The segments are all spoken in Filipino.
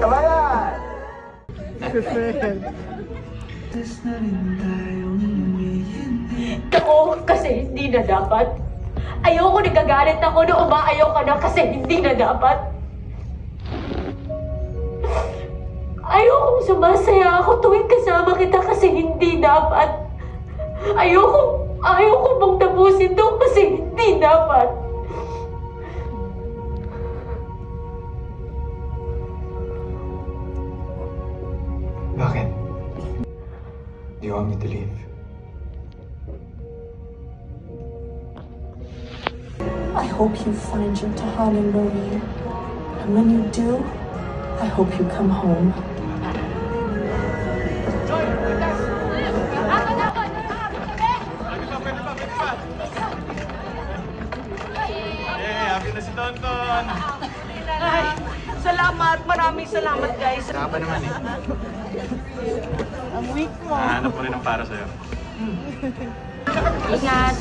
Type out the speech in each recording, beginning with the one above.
Tama yan! Ako, kasi hindi na dapat. Ayoko nagagalit ako na umaayaw ka na kasi hindi na dapat. Ayokong sumasaya ako tuwing kasama kita kasi hindi dapat. Ayoko bang tapusin to kasi hindi dapat. Bakit? Do you want me to leave? I hope you find your Tahana Marie. And when you do, I hope you come home. Happy na si Tonton! Ay, salamat. Maraming salamat, guys. Saka pa naman eh. Ang weak mo. Nahanap mo rin ang para sa'yo. Ingat.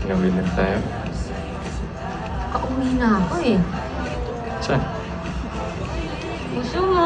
Gawin lang tayo. Kauwi na ako eh. Saan? Gusto mo?